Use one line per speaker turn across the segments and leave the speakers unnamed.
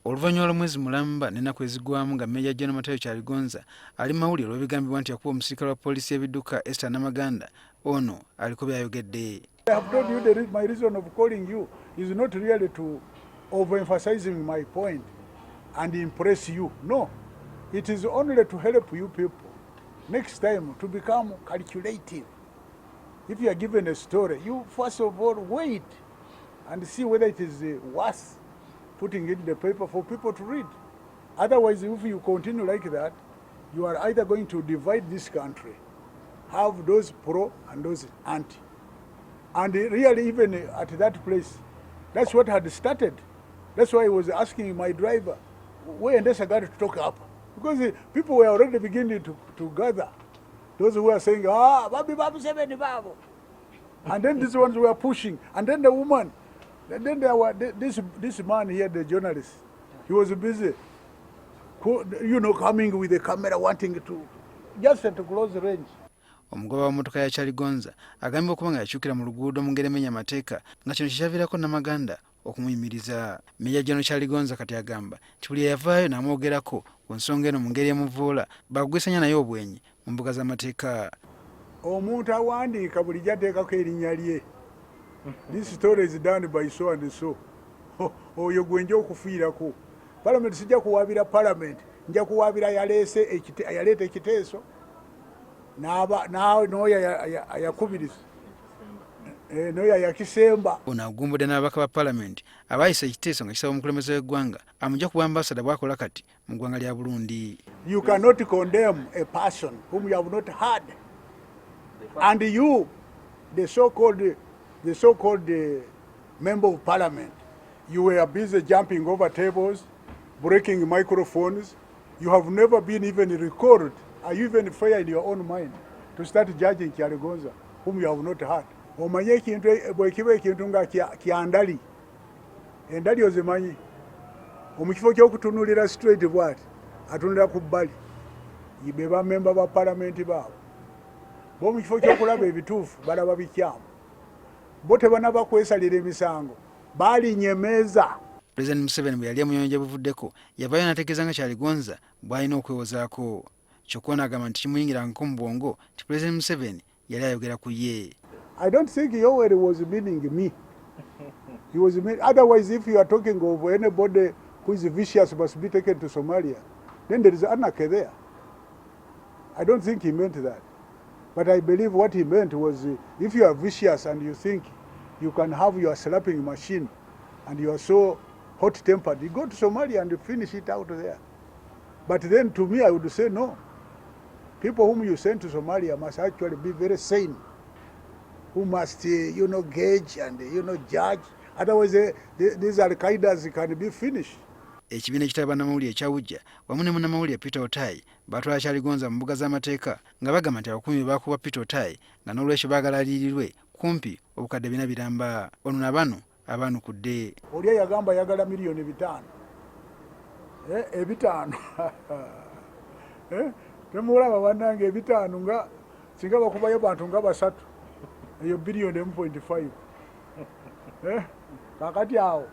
Oluvannyuma lw'omwezi mulamba n'ennaku ezigwamu nga Maj Gen Matayo Kyaligonza ali mawulire olw'ebigambibwa nti yakuba omusirikale wa poliisi y'ebidduka Esther Namaganda, ono aliko byayogedde.
I have told you my reason of calling you is not really to overemphasizing my point and impress you. No, it is only to help you people next time to become calculative. If you are given a story, you first of all wait and see whether it is worth putting it in the paper for people to read. Otherwise, if you continue like that, you are either going to divide this country, have those pro and those anti. And really, even at that place, that's what had started. That's why I was asking my driver, where and I got to talk up. Because people were already beginning to gather. Those who were saying, Babi Babu 70 Babu. And then these ones were pushing. And then the woman, and then there were this man here, the journalist, he was busy, coming with the camera, wanting to just to close the range.
Omugoba w'emmotoka ya Kyaligonza agambye okuba nga yakyukira mu luguudo mu ngeri emenya amateeka nga kino kikyaviirako Namaganda okumuyimiriza. Maj Gen Kyaligonza kati agamba nti buli eyavaayo n'amwogerako ku nsonga eno mu ngeri emuvuula bagwesanya naye obwenyi mu mbuga z'amateeka.
Omuntu awandiika buli gy'ateekako erinnya lye. This story is done by so and so. Oyo gwe nja okufiirako. Palamenti sijja kuwaabira palamenti, nja kuwaabira ayaleete ekiteeso n'oyo ayakubiriza n'oyo ayakisemba.
Ono aguggumbudde n'ababaka ba palamenti abaayisa ekiteeso nga kisaba omukulembeze w'eggwanga amugya ku ambasadda bw'akola kati mu ggwanga lya Burundi.
You cannot condemn a person whom you have not heard. And you, the so-called member of parliament, you were busy jumping over tables, breaking microphones. You have never been even recorded. Are you even fair in your own mind to start judging Kyaligonza, whom you have not heard? Omanye ekintu bwekiba ekintu nga kyandali. Endali ozimanyi. Omukifo ky'okutunuulira straight bw'ati atunulira ku bbali. Be bamemba ba palamenti baabo. Bo mu kifo ky'okulaba ebituufu balaba bikyamu. Bo tebanaba kwesalira emisango. Balinyemeza.
President Museveni bwe yali emuyonjo gye buvuddeko yavaayo n'ategeeza nga Kyaligonza bw'alina okwewozaako. Kyokka n'agamba nti kimuyingirangako mu bwongo nti President Museveni yali ayogera ku ye.
I don't think Yoweri was meaning me. He was otherwise, if you are talking of anybody who is vicious must be taken to Somalia, then there is anarchy there. I don't think he meant that. But I believe what he meant was if you are vicious and you think you can have your slapping machine and you are so hot-tempered, you go to Somalia and you finish it out there. But then to me, I would say no. People whom you send to Somalia must actually be very sane, who must, gauge and, judge. Otherwise, these Al-Qaedas can be finished.
Ekibiina ekitaba bannamawulire ekyawujja wamu ne munnamawulire Peter Otayi batwala Kyaligonza mu mbuga z'amateeka nga bagamba nti abakuumi baakuba Peter Otayi nga n'olwekyo baagala aliirirwe kumpi obukadde 4 biramba. Ono nabano abaanukudde.
Oli yagamba yagala miliyoni 5. Ebitaano. Temulaba bannange ebitaano nga singa bakubayo bantu nga 3. Eyo biliyoni 1.5. Kakati awo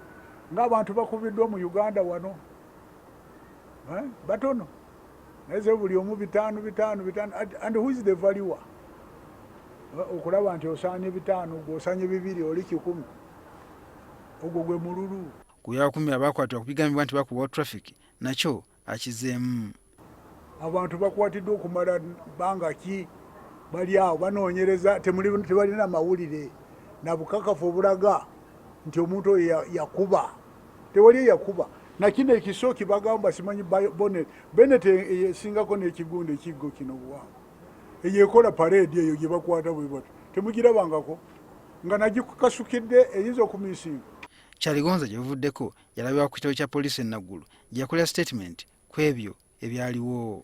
ng'abantu bakubiddwa mu Uganda wano. Batono. Naye buli omu 5. And who is the valuer? Okulaba nti osaanye 5, gw'osaanye 2, oli 100. Ogwo gwe mululu.
Ku ya 10 abaakwatibwa ku bigambibwa nti bakuba traffic nakyo akizeemu.
Abantu bakwatiddwa okumala bbanga ki bali awo banoonyereza tebalina mawulire na bukakkafu obulaga nti omuntu oyo yakuba. Tewali yakuba. Nakino ekisooki bagamba simanyi Bennett esingako n'ekigundo ekiggo kino buwanvu. Eyo ekola parade eyo gye bakwata bwe bato. Temugirabangako nga nagikasukidde eyinza okumisinga.
Kyaligonza gye buvuddeko yalabibwa ku kitabo kya poliisi e Naggulu gye yakolera statement ku ebyo ebyaliwo.